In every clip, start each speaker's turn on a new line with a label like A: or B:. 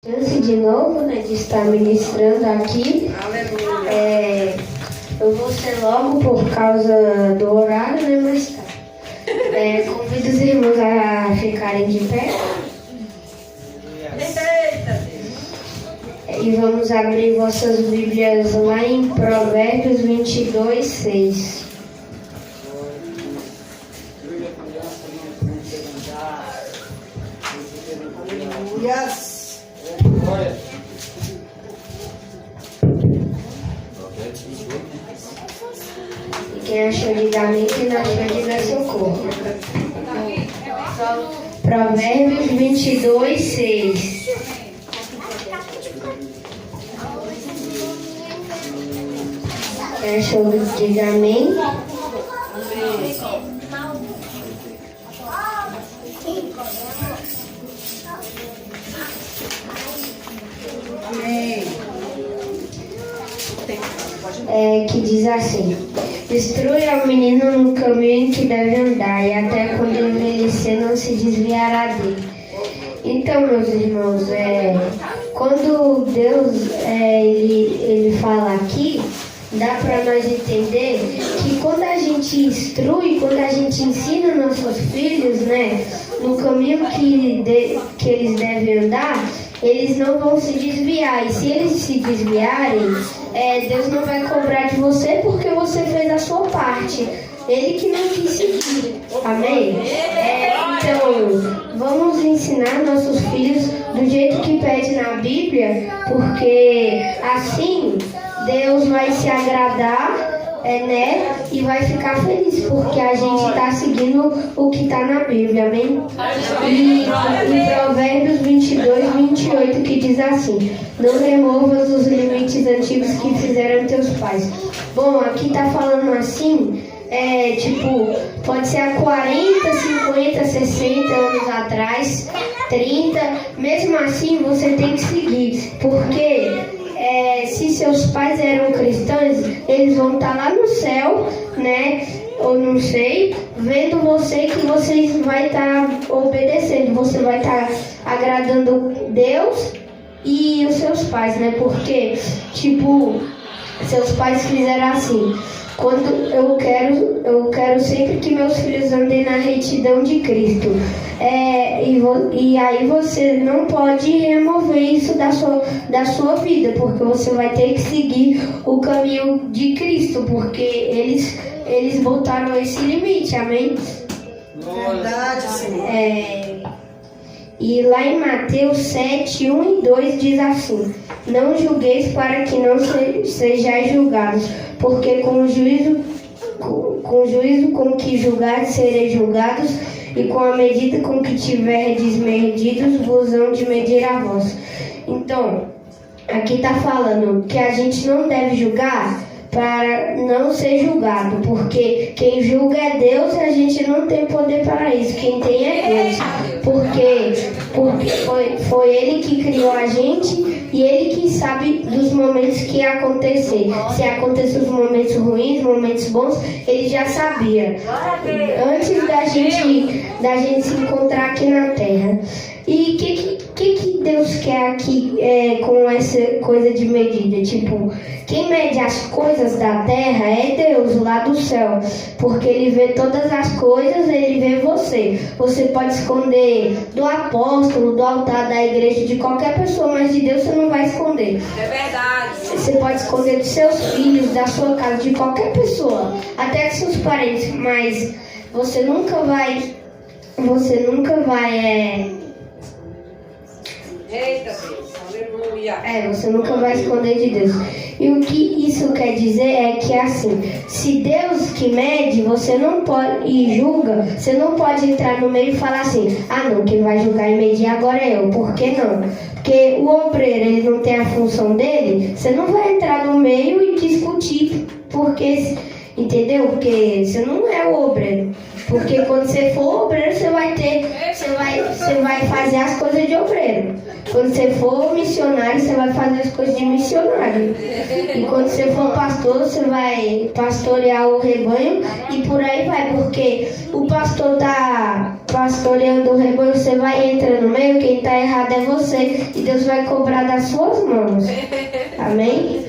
A: Chance de novo, né, de estar ministrando aqui. Eu vou ser logo por causa do horário, né, mas tá. Convido os irmãos a ficarem de pé. E vamos abrir vossas Bíblias lá em Provérbios 22, 6. E quem achou diga amém, quem não achou diga socorro. Provérbios 22, 6. Quem achou diga amém. Que diz assim: instrui ao menino no caminho em que deve andar, e até quando envelhecer não se desviará dele. Então, meus irmãos, quando Deus ele fala aqui, dá para nós entender que quando a gente instrui, quando a gente ensina nossos filhos, né, no caminho que eles devem andar, eles não vão se desviar. E se eles se desviarem, Deus não vai cobrar de você porque você fez a sua parte. Ele que não quis seguir. Amém? Então, vamos ensinar nossos filhos do jeito que pede na Bíblia, porque assim Deus vai se agradar, e vai ficar feliz, porque a gente está seguindo o que está na Bíblia, amém? E em Provérbios 22, 28, que diz assim: não removas os limites antigos que fizeram teus pais. Bom, aqui está falando assim, pode ser há 40, 50, 60 anos atrás, 30, mesmo assim você tem que seguir, porque se seus pais eram cristãos, eles vão estar lá no céu, né? Ou não sei, vendo você que você vai estar obedecendo, você vai estar agradando Deus e os seus pais, né? Porque, seus pais fizeram assim. Quando eu quero sempre que meus filhos andem na retidão de Cristo. E aí você não pode remover isso da sua vida, porque você vai ter que seguir o caminho de Cristo, porque eles botaram esse limite, amém?
B: Verdade, Senhor.
A: E lá em Mateus 7, 1 e 2 diz assim: não julgueis para que não sejais julgados, porque com o juízo com que julgares sereis julgados, e com a medida com que tiverdes medidos vos hão de medir a vós. Então, aqui está falando que a gente não deve julgar para não ser julgado, porque quem julga é Deus e a gente não tem poder para isso, quem tem é Deus, porque foi Ele que criou a gente e Ele que sabe dos momentos que ia acontecer. Se acontecer os momentos ruins, momentos bons, Ele já sabia, antes da gente se encontrar aqui na Terra. E o que Deus quer aqui com essa coisa de medida? Quem mede as coisas da terra é Deus, lá do céu. Porque Ele vê todas as coisas, Ele vê você. Você pode esconder do apóstolo, do altar da igreja, de qualquer pessoa, mas de Deus você não vai esconder.
B: É verdade.
A: Você pode esconder dos seus filhos, da sua casa, de qualquer pessoa, até dos seus parentes, mas você nunca vai
B: Eita Deus, aleluia.
A: você nunca vai esconder de Deus. E o que isso quer dizer é que assim, se Deus que mede, você não pode e julga, você não pode entrar no meio e falar assim: não, quem vai julgar e medir agora é eu. Por que não? Porque o obreiro, ele não tem a função dele, você não vai entrar no meio e discutir, porque, entendeu? Porque você não é o obreiro. Porque quando você for obreiro, você vai fazer as coisas de obreiro. Quando você for missionário, você vai fazer as coisas de missionário. E quando você for pastor, você vai pastorear o rebanho e por aí vai. Porque o pastor tá pastoreando o rebanho, você vai entrar no meio, quem está errado é você, e Deus vai cobrar das suas mãos. Amém?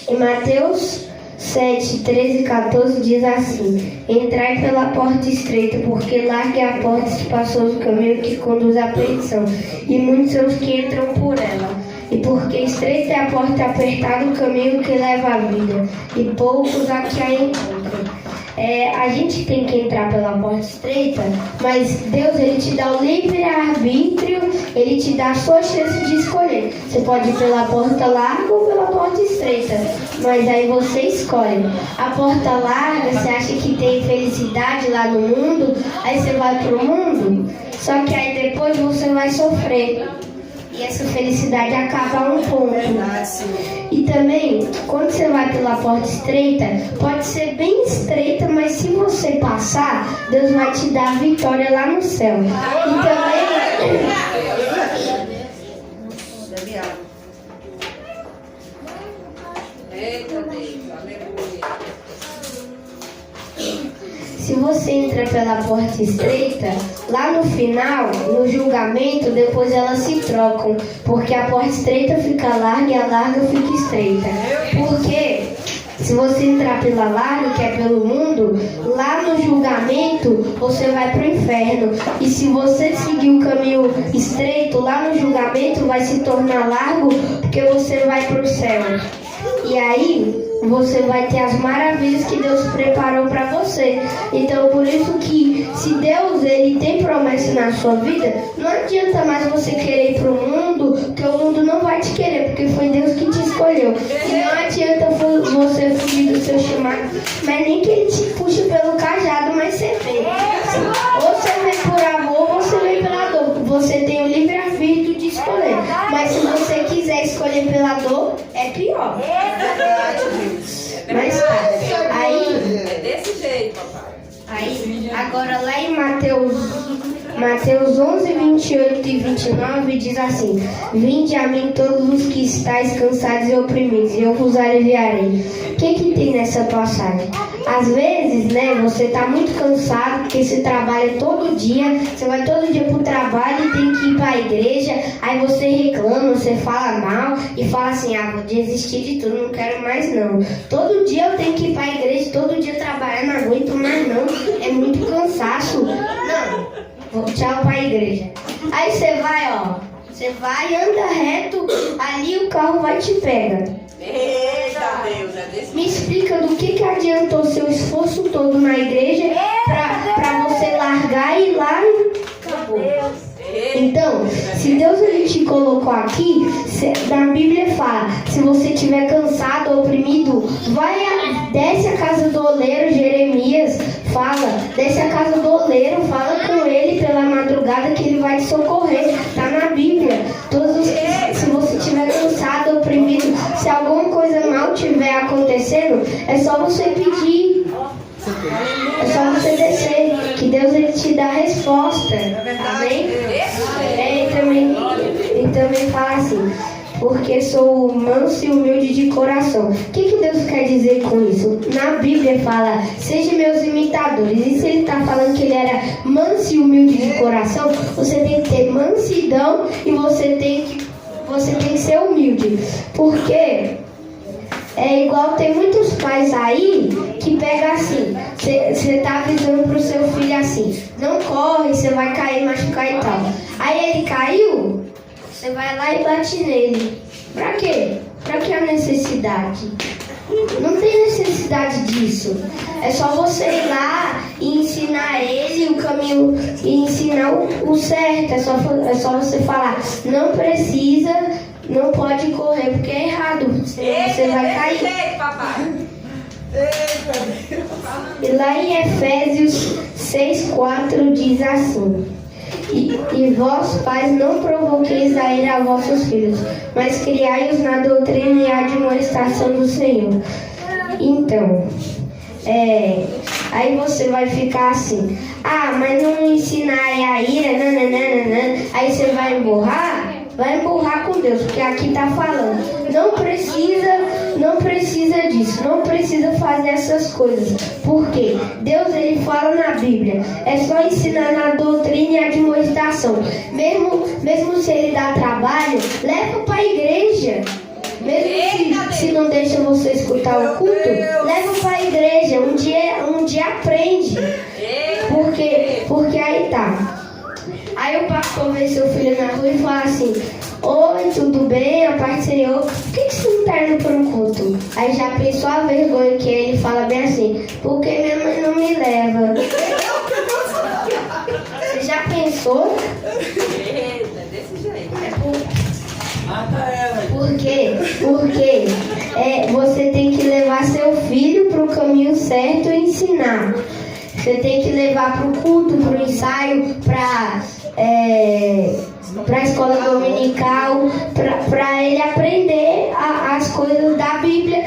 A: Em Mateus 7, 13 e 14 diz assim: entrai pela porta estreita, porque larga é a porta e espaçoso o caminho que conduz à perdição, e muitos são os que entram por ela. E porque estreita é a porta e apertado o caminho que leva à vida, e poucos a que a encontram. A gente tem que entrar pela porta estreita, mas Deus, Ele te dá o livre-arbítrio, Ele te dá a sua chance de escolher. Você pode ir pela porta larga ou pela porta estreita, mas aí você escolhe. A porta larga, você acha que tem felicidade lá no mundo, aí você vai pro mundo, só que aí depois você vai sofrer. E essa felicidade acaba a um ponto. E também, quando você vai pela porta estreita, pode ser bem estreita, mas se você passar, Deus vai te dar a vitória lá no céu. E também...
B: Eita Deus, aleluia.
A: Se você entra pela porta estreita, lá no final, no julgamento, depois elas se trocam. Porque a porta estreita fica larga e a larga fica estreita. Porque se você entrar pela larga, que é pelo mundo, lá no julgamento, você vai para o inferno. E se você seguir o caminho estreito, lá no julgamento vai se tornar largo, porque você vai para o céu. E aí, você vai ter as maravilhas que Deus preparou para você. Então, por isso que, se Deus, Ele tem promessa na sua vida, não adianta mais você querer ir para o mundo, porque o mundo não vai te querer, porque foi Deus que te escolheu. E não adianta você fugir do seu chamado, mas nem que Ele te puxe pelo cajado, mas você vem. Ou você vem por amor, ou você vem pela dor. Você tem o livre-arbítrio de escolher. Mas se você quiser escolher pela dor, é pior. Mas tá. Aí,
B: É desse jeito, papai.
A: aí, agora lá em Mateus 11, 28 e 29 diz assim: vinde a mim todos os que estáis cansados e oprimidos, e eu vos aliviarei. O que tem nessa passagem? Às vezes, né, você tá muito cansado, porque você trabalha todo dia, você vai todo dia pro trabalho e tem que ir pra igreja, aí você reclama, você fala mal e fala assim: vou desistir de tudo, não quero mais não. Todo dia eu tenho que ir pra igreja, todo dia trabalhar, não aguento mais não, é muito cansaço. Não, tchau pra igreja. Aí você vai, você vai, anda reto, ali o carro vai te pegar.
B: Eita Deus, é desse
A: Me explica do que adiantou o seu esforço todo na igreja pra você largar e ir lá e acabou. Então, se Deus Ele te colocou aqui, na Bíblia fala, se você estiver cansado ou oprimido, desce a casa do oleiro, Jeremias fala, desce a casa do oleiro, fala com ele pela madrugada que ele vai te socorrer, tá na Bíblia. Se você estiver cansado, oprimido, se alguma coisa mal estiver acontecendo, é só você pedir. É só você descer, que Deus Ele te dá a resposta. Amém? E também fala assim: porque sou manso e humilde de coração. O que Deus quer dizer com isso? Na Bíblia fala: sejam meus imitadores. E se Ele está falando que Ele era manso e humilde de coração, você tem que ter mansidão e você tem que ser humilde. Porque é igual, tem muitos pais aí que pegam assim, você tá avisando pro seu filho assim: não corre, você vai cair, machucar e tal. Aí ele caiu, você vai lá e bate nele. Pra quê? Pra que a necessidade? Não tem necessidade disso. É só você ir lá e ensinar ele o caminho e ensinar o certo. É só você falar: não precisa, não pode correr porque é errado, senão você vai cair. E lá em Efésios 6:4 diz assim: e vós, pais, não provoqueis a ira a vossos filhos, mas criai-os na doutrina e admoestação do Senhor. Então, aí você vai ficar assim: mas não ensinar a ira, nananana, aí você vai emburrar. vai empurrar com Deus, porque aqui tá falando, não precisa disso, não precisa fazer essas coisas, porque Deus, ele fala na Bíblia, é só ensinar na doutrina e admoestação, mesmo se ele dá trabalho, leva para a igreja. Mesmo se não deixa você escutar o culto, leva para a igreja, um dia aprende. Porque aí tá. Aí o pastor vê seu filho na rua e fala assim, oi, tudo bem? A paz do Senhor, por que você não está indo para um culto? Aí já pensou a vergonha que ele fala bem assim, porque minha mãe não me leva. Você já pensou?
B: Desse jeito.
A: Porque você tem que levar seu filho para o caminho certo e ensinar. Você tem que levar para o culto, para o ensaio, para a escola dominical, para ele aprender as coisas da Bíblia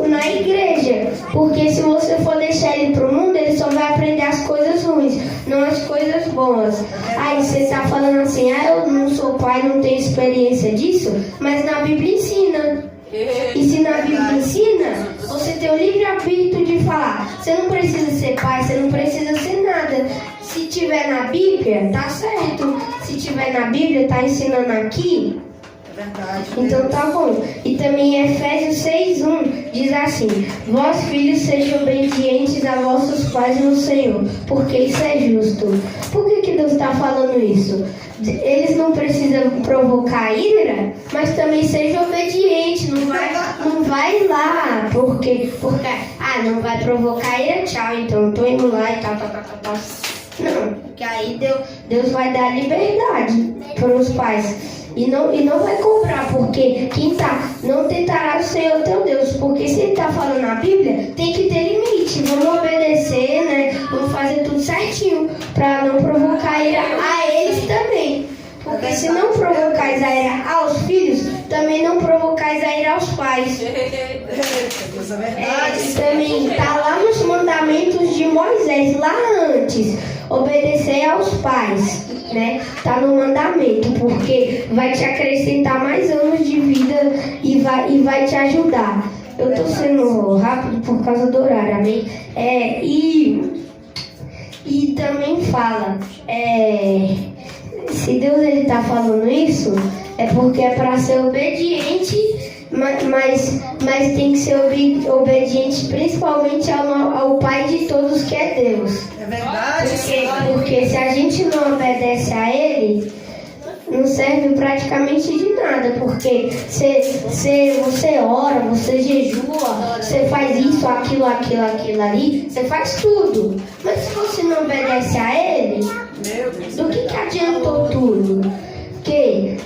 A: na igreja. Porque se você for deixar ele para o mundo, ele só vai aprender as coisas ruins, não as coisas boas. Aí você está falando assim, eu não sou pai, não tenho experiência disso, mas na Bíblia ensina. E se na Bíblia ensina, você tem o livre-arbítrio de falar. Você não precisa ser pai, você não precisa ser nada. Se tiver na Bíblia, tá certo. Se tiver na Bíblia, tá ensinando aqui.
C: É verdade.
A: Então tá bom. E também em Efésios 6:1 diz assim: vós filhos sejam obedientes a vossos pais no Senhor, porque isso é justo. Por que Deus está falando isso? Eles não precisam provocar ira, mas também seja obediente, não vai lá, porque não vai provocar ira, tchau, então tô indo lá e tal. Não, porque aí Deus vai dar liberdade para os pais. E não vai cobrar, porque não tentará o Senhor teu Deus, porque se ele está falando na Bíblia, tem que ter limite. Vamos obedecer, né? Vamos fazer tudo certinho, para não provocar ira a eles também. Porque se não provocais a ira aos filhos, também não provocais a ira aos pais.
C: Isso é verdade.
A: Também está lá nos mandamentos de Moisés, lá antes, obedecer aos pais, né? Tá no mandamento, porque vai te acrescentar mais anos de vida e vai te ajudar. Eu tô sendo rápido por causa do horário, amém? E também fala, se Deus ele tá falando isso, é porque é para ser obediente, mas tem que ser obediente principalmente ao Pai de todos, que é Deus.
C: É verdade.
A: Porque se a gente não obedece a Ele, não serve praticamente de nada, porque você ora, você jejua, você faz isso, aquilo ali, você faz tudo. Mas se você não obedece a Ele, do que adiantou tudo? Porque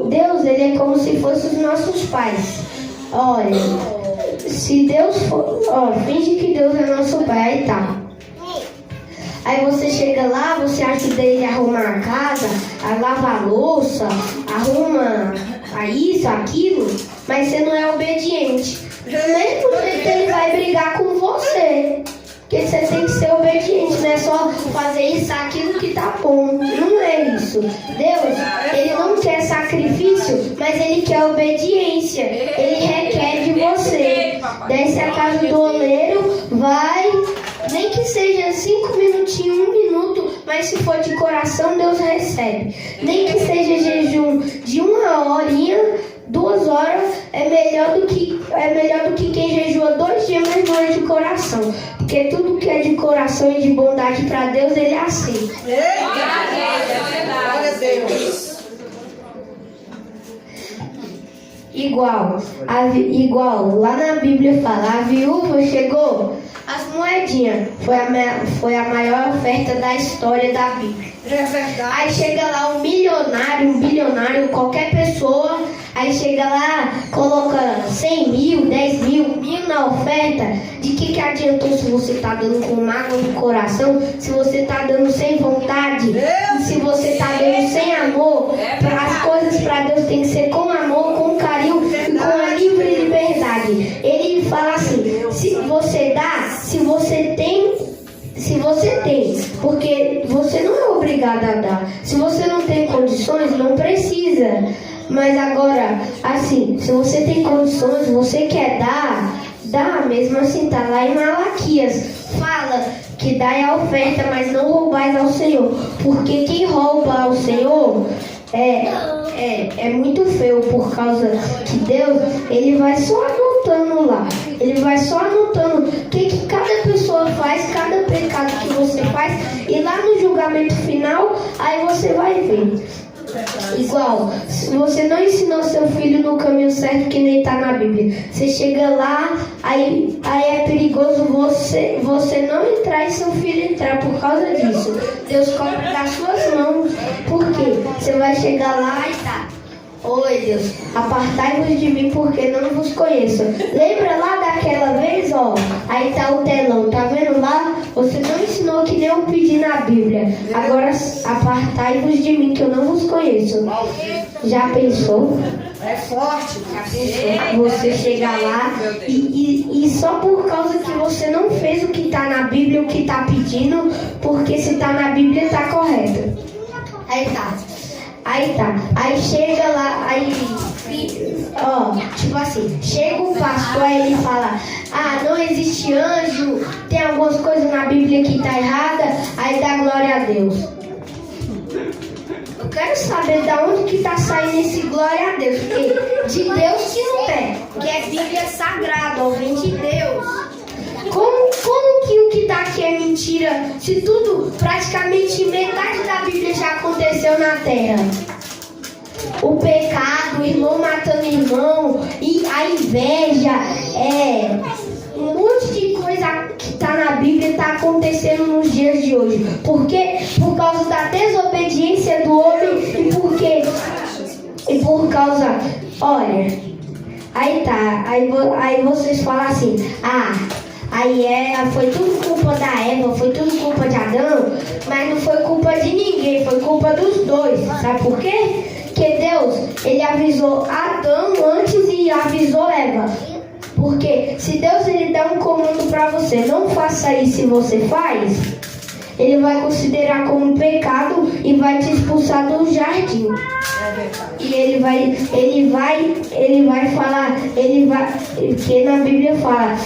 A: Deus, ele é como se fosse os nossos pais. Olha, se Deus for, finge que Deus é nosso pai, aí tá. Aí você chega lá, você ajuda ele a arrumar a casa, a lavar a louça, arruma isso, aquilo, mas você não é obediente. Do mesmo jeito ele vai brigar com você. Porque você tem que ser obediente, não é só fazer isso, aquilo que tá bom. Não é isso. Deus, ele não quer sacrifício, mas ele quer obediência. Ele requer de você. Desce a casa do oleiro, vai, nem que seja 5 minutinhos, 1 minuto, mas se for de coração, Deus recebe. Nem que seja jejum de 1 horinha, 2 horas, é melhor do que quem jejua 2 dias, mas não é de coração. Porque tudo que é de coração e de bondade para Deus, ele aceita.
C: Glória a Deus.
A: Igual, lá na Bíblia fala, a viúva chegou, as moedinhas, foi a maior oferta da história da Bíblia.
C: É verdade.
A: Aí chega lá um milionário, um bilionário, qualquer pessoa, aí chega lá, coloca 100 mil, 10 mil, 1.000 na oferta. De que adiantou se você tá dando com mágoa no coração, se você tá dando sem vontade, se você tá dando sem amor? As coisas para Deus tem que ser com amor, com carinho, com a livre liberdade. Ele fala assim, se você dá, se você tem, porque você não é obrigado a dar. Se você não tem condições, não precisa. Bíblia. Mas agora, assim, se você tem condições, você quer dá mesmo assim, tá lá em Malaquias. Fala que dai a oferta, mas não roubais ao Senhor. Porque quem rouba ao Senhor é muito feio, por causa que Deus, ele vai só anotando lá. Ele vai só anotando o que cada pessoa faz, cada pecado que você faz. E lá no julgamento final, aí você vai ver. Igual, se você não ensinou seu filho no caminho certo que nem está na Bíblia, você chega lá, aí é perigoso você não entrar e seu filho entrar por causa disso. Deus cobra das suas mãos. Por quê? Você vai chegar lá e tá: oi Deus, apartai-vos de mim porque não vos conheço. Lembra lá daquela vez, ó? Aí tá o telão, tá vendo lá? Você não ensinou que nem eu pedi na Bíblia. Agora apartai-vos de mim que eu não vos conheço. Já pensou?
C: É forte.
A: Você chegar lá e só por causa que você não fez o que tá na Bíblia, o que tá pedindo, porque se tá na Bíblia tá correto. Aí chega lá, tipo assim, chega o pastor, aí ele fala: não existe anjo, tem algumas coisas na Bíblia que tá errada, aí dá glória a Deus. Eu quero saber de onde que tá saindo esse glória a Deus, porque de Deus que não é, que é Bíblia sagrada, ó, vem de Deus. Como que o que tá aqui é mentira, se tudo, praticamente metade da Bíblia já aconteceu na Terra? O pecado, o irmão matando irmão, e a inveja, um monte de coisa que tá na Bíblia tá acontecendo nos dias de hoje. Por quê? Por causa da desobediência do homem e por causa, olha, aí vocês falam assim: foi tudo culpa da Eva, foi tudo culpa de Adão, mas não foi culpa de ninguém, foi culpa dos dois. Sabe por quê? Porque Deus, ele avisou Adão antes e avisou Eva. Porque se Deus ele dá um comando para você, não faça isso, se você faz, ele vai considerar como pecado e vai te expulsar do jardim. E ele vai falar, porque na Bíblia fala,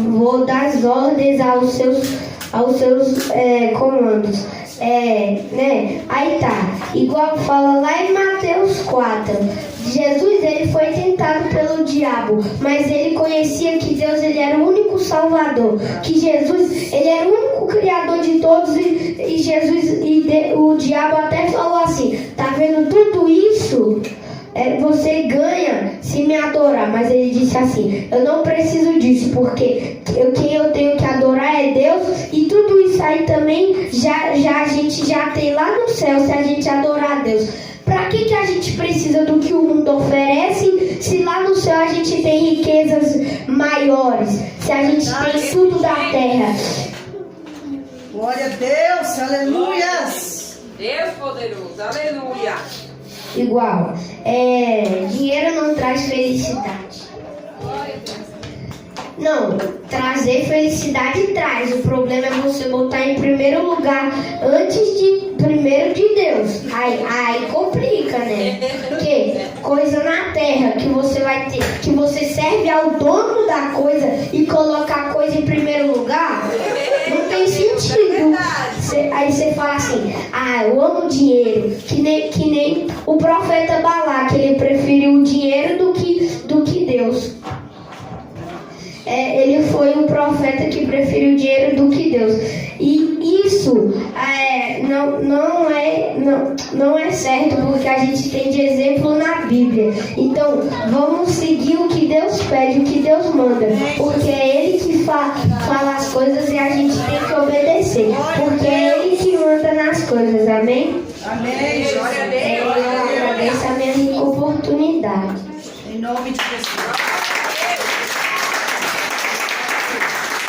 A: vou dar as ordens aos seus comandos. Aí tá, igual fala lá em Mateus 4, Jesus ele foi tentado pelo diabo, mas ele conhecia que Deus ele era o único salvador, que Jesus ele era o único criador de todos, e Jesus o diabo até falou assim: tá vendo tudo isso? Você ganha se me adorar. Mas ele disse assim: eu não preciso disso, porque quem eu tenho que adorar é Deus, e tudo isso aí também a gente já tem lá no céu, se a gente adorar a Deus. Pra que a gente precisa do que o mundo oferece, se lá no céu a gente tem riquezas maiores, se a gente tem tudo da terra?
C: Glória a Deus, aleluias.
B: Deus poderoso, aleluia.
A: Igual, dinheiro não traz felicidade. Não, trazer felicidade traz. O problema é você botar em primeiro lugar primeiro de Deus. Aí complica, né? Porque coisa na terra que você vai ter, que você serve ao dono da coisa e coloca a coisa em primeiro lugar, não tem sentido. Aí você fala assim: eu amo dinheiro. Que nem o profeta Balaque, ele preferiu o dinheiro do que Deus. Ele foi um profeta que preferiu o dinheiro do que Deus. E isso não é certo, porque a gente tem de exemplo na Bíblia. Então, vamos seguir o que Deus pede, o que Deus manda. Porque é Ele que fala as coisas e a gente tem que obedecer. Porque é Ele que manda nas coisas, amém?
C: Amém. Glória a Deus.
A: Eu agradeço a minha rica oportunidade.
C: Em nome de Jesus.